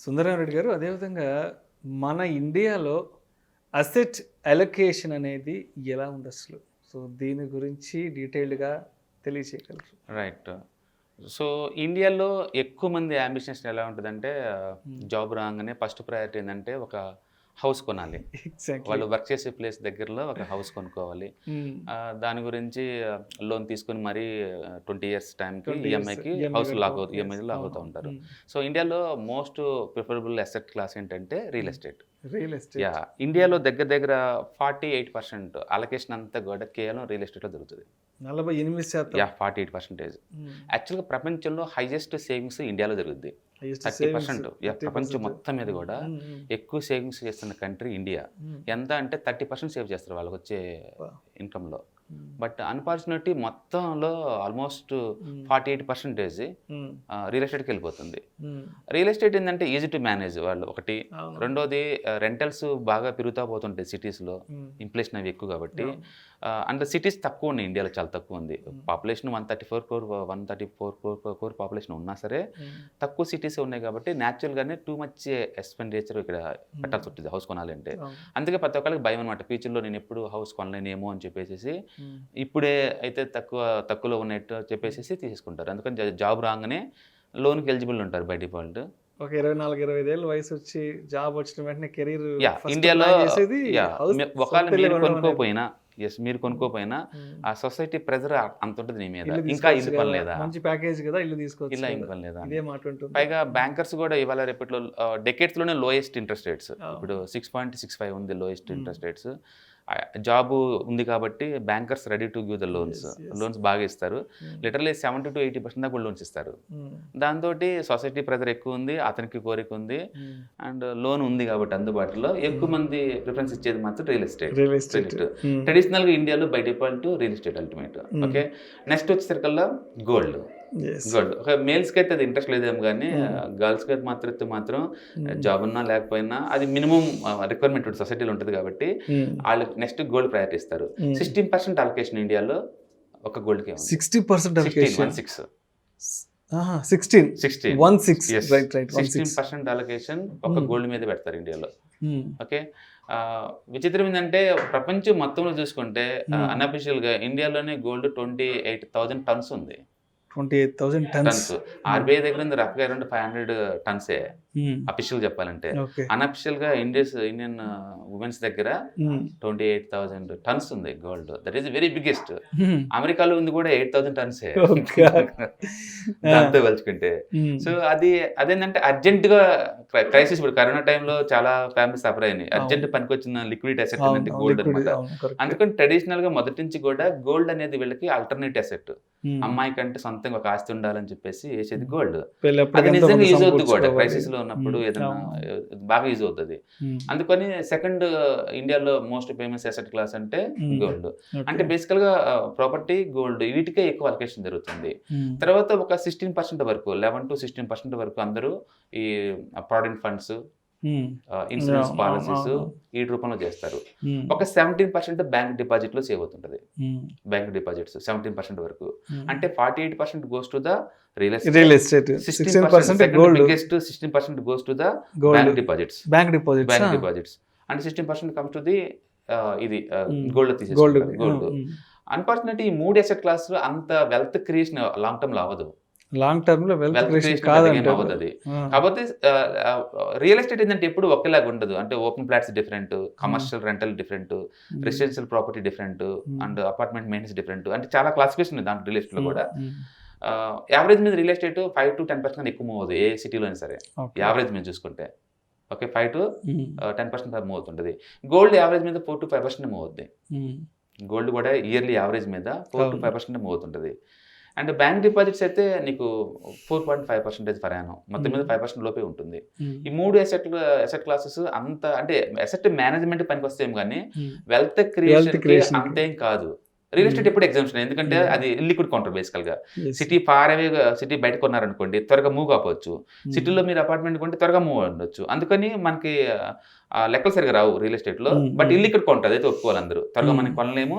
సుందరరామరెడ్డి గారు, అదేవిధంగా మన ఇండియాలో అసెట్ అలొకేషన్ అనేది ఎలా ఉంది అసలు? సో దీని గురించి డీటెయిల్డ్గా తెలియచేయగలరు? రైట్. సో ఇండియాలో ఎక్కువ మంది అంబిషన్స్ ఎలా ఉంటుందంటే జాబ్ రాగానే ఫస్ట్ ప్రయారిటీ ఏంటంటే ఒక హౌస్ కొనాలి. వాళ్ళు వర్క్ చేసే ప్లేస్ దగ్గరలో ఒక హౌస్ కొనుక్కోవాలి. దాని గురించి లోన్ తీసుకుని మరీ 20 years టైంకి ఈఎంఐకి హౌస్ ఈఎంఐ లాక్ అవుతూ ఉంటారు. సో ఇండియాలో మోస్ట్ ప్రిఫరబుల్ అసెట్ క్లాస్ ఏంటంటే రియల్ ఎస్టేట్. యా, ఇండియాలో దగ్గర దగ్గర 48% అలొకేషన్ అంతా కూడా కేవలం రియల్ ఎస్టేట్లో దొరుకుతుంది. 48%. యా, 48%. యాక్చువల్గా ప్రపంచంలో హైయెస్ట్ సేవింగ్స్ ఇండియాలో జరుగుద్ది. 30%. ప్రపంచం మొత్తం మీద కూడా ఎక్కువ సేవింగ్స్ చేస్తున్న కంట్రీ ఇండియా. ఎంత అంటే 30% సేవ్ చేస్తారు వాళ్ళకి వచ్చే ఇన్కంలో. బట్ అన్ఫార్చునేట్లీ మొత్తంలో ఆల్మోస్ట్ 48% రియల్ ఎస్టేట్కి వెళ్ళిపోతుంది. రియల్ ఎస్టేట్ ఏంటంటే ఈజీ టు మేనేజ్ వాళ్ళు ఒకటి. రెండోది రెంటల్స్ బాగా పెరుగుతూ పోతుంటాయి సిటీస్లో, ఇన్ఫ్లేషన్ అవి ఎక్కువ కాబట్టి. అండ్ సిటీస్ తక్కువ ఉన్నాయి, ఇండియాలో చాలా తక్కువ ఉంది. పాపులేషన్ 134 crore పాపులేషన్ ఉన్నా సరే తక్కువ సిటీస్ ఉన్నాయి కాబట్టి న్యాచురల్గానే టూ మచ్ ఎక్స్పెండిచర్ ఇక్కడ పెట్టాల్సి ఉంటుంది హౌస్ కొనాలంటే. అందుకే ప్రతి ఒక్కరికి భయం అనమాట, ఫ్యూచర్లో నేను ఎప్పుడు హౌస్ కొనలేనేమో అని చెప్పేసి ఇప్పుడే అయితే తక్కువలో ఉన్నట్టు చెప్పేసి తీసుకుంటారు. అందుకని జాబ్ రాగానే లోన్కి ఎలిజిబుల్ ఉంటారు బై డిఫాల్ట్. ఒక 24-25 ఏళ్ళ వయసు వచ్చి జాబ్ వచ్చిన వెంటనే కెరీర్ ఇండియాలో ఒకవేళ మీరు కొనుక్కోపోయినా ఆ సొసైటీ ప్రెజర్ అంత ఉంటుంది నీ మీద. ఇంకా ఇల్లు పనిలేదా, మంచి ప్యాకేజ్ కదా, ఇల్లు తీసుకోవచ్చు, ఇలా ఇంక పనిలేదా. ఇదే మాట ఉంటుంది. పైగా బ్యాంకర్స్ కూడా ఇవాళ రేపట్లో డెకేట్స్లోనే లోయెస్ట్ ఇంట్రెస్ట్ రేట్స్. ఇప్పుడు 6.65 ఉంది లోయెస్ట్ ఇంట్రెస్ట్ రేట్స్. జాబు ఉంది కాబట్టి bankers ready to give the loans బాగా ఇస్తారు. లిటరలీ 70 to 80% దాకా లోన్స్ ఇస్తారు. దాంతో సొసైటీ ప్రెజర్ ఎక్కువ ఉంది, అతనికి కోరిక ఉంది, అండ్ లోన్ ఉంది కాబట్టి అందుబాటులో ఎక్కువ మంది ప్రిఫరెన్స్ ఇచ్చేది మాత్రం రియల్ ఎస్టేట్. ట్రెడిషనల్గా ఇండియాలో by default real estate ultimate. Okay, next వచ్చేసరికల్లా గోల్డ్. ఒక మేల్స్కి అయితే అది ఇంట్రెస్ట్ లేదేమో కానీ గర్ల్స్కి అయితే మాత్రం జాబ్ ఉన్నా లేకపోయినా అది మినిమం రిక్వైర్మెంట్ సొసైటీలో ఉంటుంది కాబట్టి వాళ్ళు నెక్స్ట్ గోల్డ్ ప్రయారిటీ ఇస్తారు. 16% అలొకేషన్ ఇండియాలో ఒక గోల్డ్కి. 60% అలొకేషన్. 16% అలొకేషన్ ఒక గోల్డ్ మీద పెడతారు ఇండియాలో. ఓకే, విచిత్రం ఏంటంటే ప్రపంచం మొత్తంలో చూసుకుంటే అన్అఫిషియల్గా ఇండియాలోనే గోల్డ్ 28,000 tons ఉంది. 28,000 tons. ఆర్బీఐ దగ్గర ఉంది రఫ్గా అరౌండ్ 500 tons అఫిషియల్ చెప్పాలంటే. అన్అఫిషియల్ గా ఇండియన్ ఉమెన్స్ దగ్గర 28,000 tons ఉంది gold. That is very biggest. అమెరికాలో ఉంది కూడా 8,000 tons దాంతో కలుసుకుంటే. సో అదేంటంటే అర్జెంట్ గా క్రైసిస్, ఇప్పుడు కరోనా టైంలో చాలా ఫ్యామిలీ సఫర్ అయినాయి. అర్జెంట్ పనికొచ్చిన లిక్విడ్ అసెట్ అంటే గోల్డ్ అనమాట. అందుకని ట్రెడిషనల్ గా మొదటి నుంచి కూడా గోల్డ్ అనేది వీళ్ళకి ఆల్టర్నేట్ అసెట్. అమ్మాయి కంటే సొంతంగా ఒక ఆస్తి ఉండాలని చెప్పేసి వేసేది గోల్డ్. అది నిజంగా యూజ్ అవుతుంది కూడా క్రైసిస్ లో ఉన్నప్పుడు, ఏదైనా బాగా యూజ్ అవుతుంది. అందుకని సెకండ్ ఇండియాలో మోస్ట్ ఫేమస్ అసెట్ క్లాస్ అంటే గోల్డ్. అంటే బేసికల్ గా ప్రాపర్టీ, గోల్డ్ వీటికే ఎక్కువ అలొకేషన్ జరుగుతుంది. తర్వాత ఒక 16% వరకు 11 to 16% వరకు అందరూ ఈ ప్రావిడెంట్ ఫండ్స్, ఇన్సూరెన్స్ పాలసీస్ ఈ రూపంలో చేస్తారు. ఒక 17% బ్యాంక్ డిపాజిట్ లో సేవ్ అవుతుంటది. బ్యాంక్ డిపాజిట్స్ 17% వరకు. అంటే 48% goes to the real estate, 16% goes to the bank deposits. And 16% comes to the ఇది గోల్డ్ తీసేసుకుంటారు. గోల్డ్ అన్ఫార్చునేట్లీ ఈ మూడు అసెట్ క్లాస్ అంత వెల్త్ క్రియేషన్ లాంగ్ టర్మ్ లో అవ్వదు. అవుతుంది. కాకపోతే రియల్ ఎస్టేట్ ఏంటంటే ఎప్పుడు ఒకేలాగా ఉండదు. అంటే open flats different, commercial rental different, residential property different, and apartment maintenance different. అంటే చాలా క్లాసిఫికేషన్ ఉంది దాంట్లో రియల్ ఎస్టేట్ లో కూడా. యావరేజ్ మీద రియల్ ఎస్టేట్ 5 to 10% ఎక్కువ మూవ్ అవుతుంది ఏ సిటీలో అయినా సరే. యావరేజ్ మీద చూసుకుంటే ఓకే 5 to 10% మూవ్ అవుతుంటుంది. గోల్డ్ యావరేజ్ మీద 4 to 5% మూవ్ అవుతుంది. గోల్డ్ కూడా ఇయర్లీ యావరేజ్ మీద 4 to 5% మూవ్ అవుతుంటుంది. అండ్ బ్యాంక్ డిపాజిట్స్ అయితే నీకు 4.5% ఫర్ యానం, మొత్తం మీద 5% లోపే ఉంటుంది. ఈ మూడు అసెట్ క్లాసెస్ అంత అంటే అసెట్ మేనేజ్మెంట్ పనికి వస్తాం కానీ వెల్త్ క్రియేషన్ అంతేం కాదు. రియల్ ఎస్టేట్ ఎప్పుడు ఎగ్జామ్షన్, ఎందుకంటే అది ఇల్లిక్విడ్ కౌంటర్. బేసికల్ గా సిటీ ఫార్ అవేగా, సిటీ బయట కొన్నారనుకోండి త్వరగా మూవ్ కావచ్చు. సిటీలో మీరు అపార్ట్మెంట్ కొంటే త్వరగా మూవ్ ఉండొచ్చు. అందుకని మనకి లెక్కలు సరిగా రావు రియల్ ఎస్టేట్ లో. బట్ ఇల్లిక్విడ్ కౌంటర్ అదైతే ఒప్పుకోవాలి అందరూ. త్వరగా మనం కొనలేము,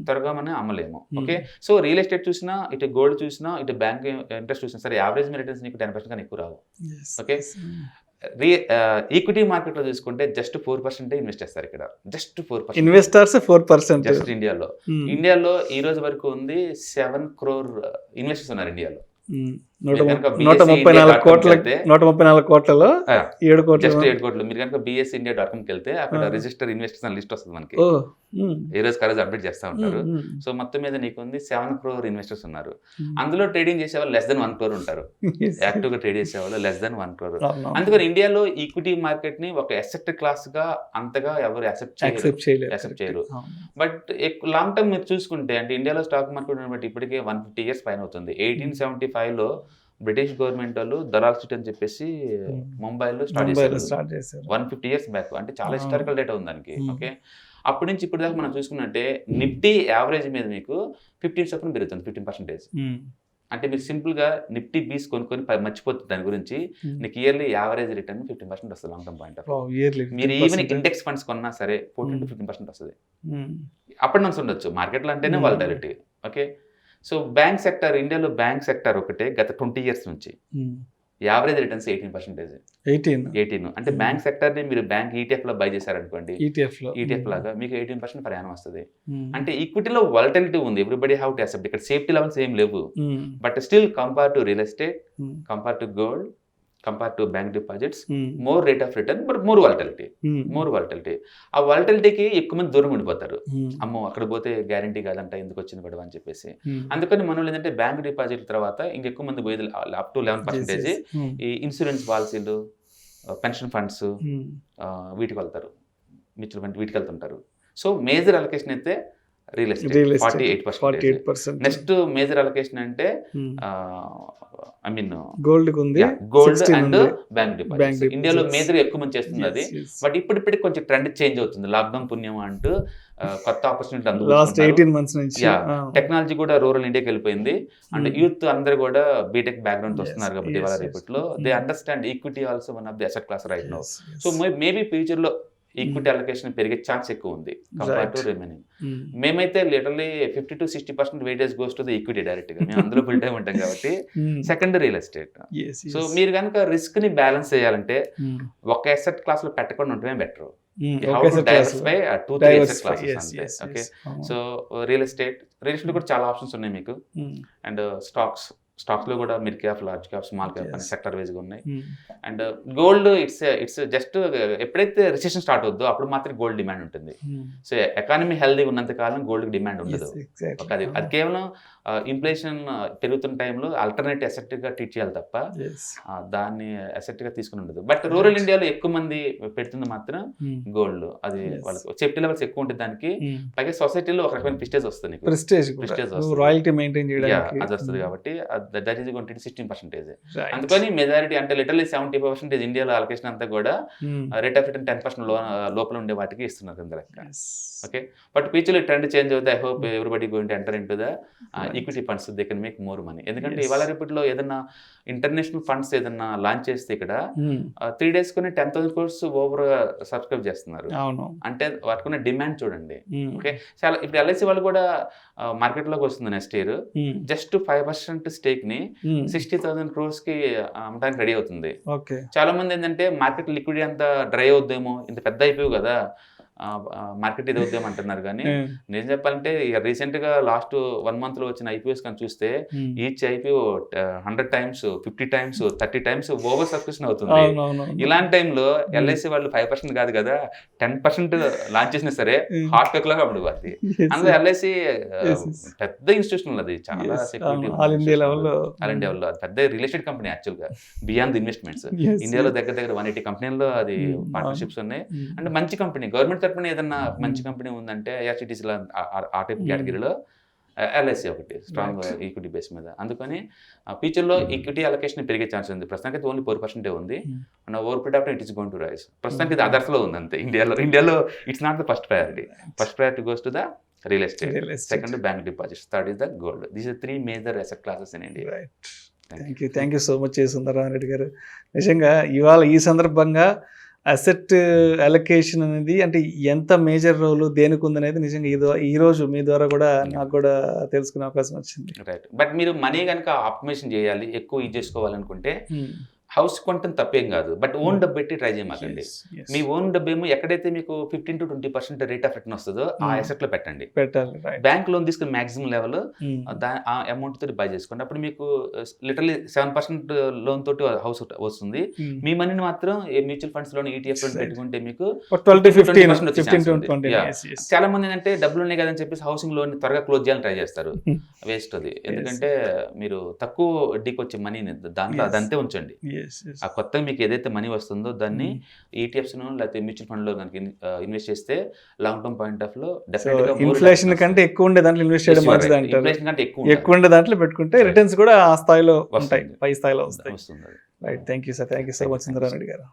త్వరగా మనం అమ్మలేము. ఓకే, సో రియల్ ఎస్టేట్ చూసినా, ఇటు గోల్డ్ చూసినా, ఇటు బ్యాంక్ ఇంట్రెస్ట్ చూసినా సరే యావరేజ్ రిటర్న్స్ నీకు 10% కానీ ఎక్కువ రావు. ఓకే, ఈక్విటీ మార్కెట్లో చూసుకుంటే జస్ట్ 4% ఇన్వెస్ట్ చేస్తారు ఇక్కడ. జస్ట్ 4%. ఇన్వెస్టర్స్ 4%. జస్ట్ ఇండియాలో ఈ రోజు వరకు ఉంది 7 crore ఇన్వెస్టర్స్ ఉన్నారు ఇండియాలో. 134 కోట్లలో 7 కోట్లు. జస్ట్ 7 కోట్లు. మీరు కనుక BeES India.comకి వెళ్తే అక్కడ రిజిస్టర్ ఇన్వెస్టర్స్ అని లిస్ట్ వస్తుంది మనకి. ఈ రోజు కరేజ్ అప్డేట్ చేస్తూ ఉంటారు. సో మొత్తం మీద నీకు ఉంది 7 crore ఇన్వెస్టర్స్ ఉన్నారు. అందులో ట్రేడింగ్ చేసే వాళ్ళు less than 1 crore ఉంటారు. యాక్టివ్ గా ట్రేడ్ చేసే వాళ్ళు less than 1 crore. అందుకని ఇండియాలో ఈక్విటీ మార్కెట్ ని ఒక అసెట్ క్లాస్ గా అంతగా ఎవరు యాక్సెప్ట్ చేయరు. బట్ లాంగ్ టర్మ్ మీరు చూసుకుంటే అంటే ఇండియాలో స్టాక్ మార్కెట్ బట్టి ఇప్పటికే 150 years పైన అవుతుంది. 1875లో బ్రిటిష్ గవర్నమెంట్ వాళ్ళు దలాల్ స్ట్రీట్ అని చెప్పేసి ముంబైలో స్టార్ట్ చేశారు. 150 years బ్యాక్. అంటే చాలా హిస్టారికల్ డేటా ఉంది దానికి. ఓకే, అప్పటి నుంచి ఇప్పుడు దాకా మనం చూసుకున్నట్టే నిఫ్టీ యావరేజ్ మీద మీకు 15% పెరుగుతుంది. 15%. అంటే మీరు సింపుల్ గా నిఫ్టీ BeES కొనుక్కొని మర్చిపోతుంది దాని గురించి. నీకు ఇయర్లీ యావరేజ్ రిటర్న్ 15% వస్తుంది లాంగ్ టర్మ్ పాయింట్ ఆఫ్. మీరు ఈవెన్ ఇండెక్స్ ఫండ్స్ కొన్నా సరే 14 to 15% వస్తుంది. అప్పటి నుంచి ఉండొచ్చు. మార్కెట్లో అంటేనే volatility. Okay, so bank sector, ఇండియాలో బ్యాంక్ సెక్టర్ ఒకటే గత 20 years నుంచి యావరేజ్ రిటర్న్స్ 18%. 18 అంటే బ్యాంక్ సెక్టర్ ని మీరు బ్యాంక్ ETF లో బై చేశారనుకోండి, ETF లాగా మీకు 18% పర్ యానం వస్తుంది. అంటే ఈక్విటీలో వాలటిలిటీ ఉంది. Everybody have to accept. ఇక్కడ సేఫ్టీ లెవెల్స్ ఏం లేవు. But still compare to real estate, compare to gold, compare to bank deposits, more rate of return, but more volatility. ఆ వాలటిలిటీకి ఎక్కువ మంది దూరం ఉండిపోతారు. అమ్మో అక్కడ పోతే గ్యారంటీ కాదంట, ఎందుకు వచ్చింది గొడవ అని చెప్పేసి. అందుకని మన వాళ్ళు ఏంటంటే బ్యాంక్ డిపాజిట్ తర్వాత ఇంకెక్కువ మంది పోయేది అప్ టు 11% ఈ ఇన్సూరెన్స్ పాలసీలు, పెన్షన్ ఫండ్స్ వీటికి వెళ్తారు. మ్యూచువల్ ఫండ్ వీటికి వెళ్తుంటారు. సో మేజర్ అలొకేషన్ అయితే real estate 48%. Next major allocation అంటే I mean gold and bank deposits. ఇండియాలో మేజర్ ఎక్కువ మంది చేస్తుంది అది. బట్ ఇప్పటికి కొంచెం ట్రెండ్ చేంజ్ అవుతుంది. లాక్డౌన్ పుణ్యం అంటూ కొత్త ఆపర్చునిటీ టెక్నాలజీ కూడా రూరల్ ఇండియాకి వెళ్ళిపోయింది. అండ్ యూత్ అందరూ కూడా బీటెక్ బ్యాక్గ్రౌండ్ వస్తున్నారు కాబట్టి ఇవాళ రేపట్లో they understand equity also one of the asset class right now. So maybe future లో ఈక్విటీ అలొకేషన్ పెరిగే ఛాన్స్ ఎక్కువ ఉంది కంపేర్ టు రిమైనింగ్. మేమైతే literally 50 to 60% weightage goes to the equity direct గా. మేము అందులో ఫుల్ టైం ఉంటాం కాబట్టి. Second real estate. సో మీరు కనుక రిస్క్ ని బ్యాలెన్స్ చేయాలంటే ఒక అసెట్ క్లాస్ లో పెట్టకుండా ఉండటమే బెటర్. డైవర్సిఫై 2-3 అసెట్ క్లాసెస్ అంతే. ఓకే, సో రియల్ ఎస్టేట్ కూడా చాలా ఆప్షన్స్ ఉన్నాయి మీకు. అండ్ స్టాక్స్ లో కూడా mid cap, large cap, small cap అని సెక్టర్ వైజ్ గా ఉన్నాయి. అండ్ గోల్డ్ ఇట్స్ జస్ట్ ఎప్పుడైతే రిసెషన్ స్టార్ట్ అవుద్దో అప్పుడు మాత్రం గోల్డ్ డిమాండ్ ఉంటుంది. సో ఎకానమీ హెల్దీగా ఉన్నంత కాలం గోల్డ్ డిమాండ్ ఉండదు. అది కేవలం ఇన్ఫ్లేషన్ పెరుగుతున్న టైంలో ఆల్టర్నేట్ అసెట్ గా ట్రీట్ చేయాలి తప్ప దాన్ని అసెట్ గా తీసుకుని ఉండదు. బట్ రూరల్ ఇండియాలో ఎక్కువ మంది పెడుతుంది మాత్రం గోల్డ్. అది వాళ్ళకి సేఫ్టీ లెవెల్స్ ఎక్కువ ఉంటుంది దానికి. పైగా సొసైటీలో ఒక రకమైన ప్రెస్టేజ్ వస్తుంది, రాయల్టీ మెయింటైన్ చేయడానికి అది వస్తుంది. కాబట్టి దట్ ఈస్ గోయింగ్ టు 16%. అందుకని మెజారిటీ అంటే లిటరల్లీ 75% ఇండియాలో అలొకేషన్ అంతా కూడా రేట్ ఆఫ్ రిటర్న్ 10% లోపల ఉండే వాటికి ఇస్తున్నారు కింద లెక్క. ఓకే, బట్ ఫ్యూచర్లో ట్రెండ్ చేంజ్ అవుతుంది. I hope everybody going to enter in to the equity funds. They can make more money. ఎందుకంటే ఇవాళ రేపట్లో ఏదన్నా ఇంటర్నేషనల్ ఫండ్స్ ఏదన్నా లాంచ్ చేస్తే ఇక్కడ 3 days కొని 10,000 crores ఓవర్ సబ్స్క్రైబ్ చేస్తున్నారు. అంటే వాటికున్న డిమాండ్ చూడండి. ఓకే, చాలా ఇప్పుడు LIC వాళ్ళు కూడా మార్కెట్ లోకి వస్తుంది నెక్స్ట్ ఇయర్. జస్ట్ 5% స్టేక్ ని 60,000 crores కి అమ్మడానికి రెడీ అవుతుంది. చాలా మంది ఏంటంటే మార్కెట్ లిక్విడిటీ అంతా డ్రై అవుద్దేమో, ఇంత పెద్ద అయిపోయి కదా మార్కెట్ ఇది అవుద్దాం అంటున్నారు. కానీ నేను చెప్పాలంటే రీసెంట్ గా లాస్ట్ 1 month లో వచ్చిన IPOs కానీ చూస్తే each IPO 100 times, 50 times, 30 times over subscription అవుతుంది. ఇలాంటి టైంలో LIC వాళ్ళు 5% కాదు కదా 10% లాంచ్ చేసినా సరే హాట్ కేక్ లాగా అప్పుడు పడుతుంది. అందులో LIC పెద్ద ఇన్స్టిట్యూషన్, అది చాలా సెక్యూరిటీ ఆల్ ఇండియా లెవెల్లో పెద్ద రియల్ ఎస్టేట్ కంపెనీ. యాక్చువల్ గా బియాండ్ ఇన్వెస్ట్మెంట్స్ ఇండియాలో దగ్గర 180 కంపెనీల్లో అది పార్ట్నర్షిప్స్ ఉన్నాయి. అంటే మంచి కంపెనీ. గవర్నమెంట్ తరపున ఏదన్నా మంచి కంపెనీ ఉందంటే IRCTC ఆ టైప్ కేటగిరీలో LIC ఒకటి స్ట్రాంగ్ ఈక్విటీ బేస్ మీద. అందుకని ఫ్యూచర్లో ఈక్విటీ అలొకేషన్ పెరిగే ఛాన్స్ ఉంది. ప్రస్తుతానికి ఓన్లీ 4% ఉంది. And over period of time it is going to rise. ప్రస్తుతానికి ఇది అదర్స్లో ఉంది అంతే. ఇండియాలో it's not the first priority goes to the real estate, second bank deposits, third is the gold. These are 3 major asset classes in India. Thank you so much Sundararaman Reddy garu. నిజంగా ఇవాళ ఈ సందర్భంగా అసెట్ అలొకేషన్ అనేది అంటే ఎంత మేజర్ రోల్ దేనికి ఉందనేది నిజంగా ఈ రోజు మీ ద్వారా కూడా నాకు కూడా తెలుసుకునే అవకాశం వచ్చింది. రైట్, బట్ మీరు మనీ కనుక ఆప్టిమైజేషన్ చేయాలి, ఎక్కువ యూజ్ చేసుకోవాలనుకుంటే హౌస్ కొంటే తప్పేం కాదు, బట్ ఓన్ డబ్బు పెట్టి ట్రై చేయమాకండి. మీ ఓన్ డబ్బు ఏమో ఎక్కడైతే మీకు 15 to 20% రేట్ ఆఫ్ రిటర్న్ వస్తుందో ఆ అసెట్ లో పెట్టండి. బ్యాంక్ లోన్ తీసుకుని మాక్సిమం లెవెల్ ఆ అమౌంట్ తోటి బై చేసుకోండి. అప్పుడు మీకు లిటరలీ 7% లోన్ తోటి హౌస్ వస్తుంది. మీ మనీని మాత్రం మ్యూచువల్ ఫండ్స్ లోని ETF లో పెట్టుకుంటే మీకు 12-15% వచ్చే ఛాన్స్ ఉంది. చాలా మంది ఏంటంటే డబ్బులు ఉన్నాయి కదని చెప్పేసి హౌసింగ్ లోన్ త్వరగా క్లోజ్ చేయాలని ట్రై చేస్తారు. వేస్ట్ అది. ఎందుకంటే మీరు తక్కువ వడ్డీకి వచ్చే మనీని దాంట్లో అదంతే ఉంచండి. ఆ కొత్తగా మీకు ఏదైతే మనీ వస్తుందో దాన్ని ETFs లేకపోతే మ్యూచువల్ ఫండ్ లో కనుక ఇన్వెస్ట్ చేస్తే లాంగ్ టర్మ్ పాయింట్ ఆఫ్ లో డెఫినెట్గా ఇన్ఫ్లేషన్ కంటే ఎక్కువ ఉండే దాంట్లో ఇన్వెస్ట్ చేయడం మంచిది అంటారు. ఇన్ఫ్లేషన్ కంటే ఎక్కువ ఉండే దాంట్లో పెట్టుకుంటే రిటర్న్స్ కూడా ఆ స్థాయిలో ఉంటాయి, పై స్థాయిలో వస్తాయి. వస్తుంది. Right, thank you sir, thank you so much Sundara Reddy గారు.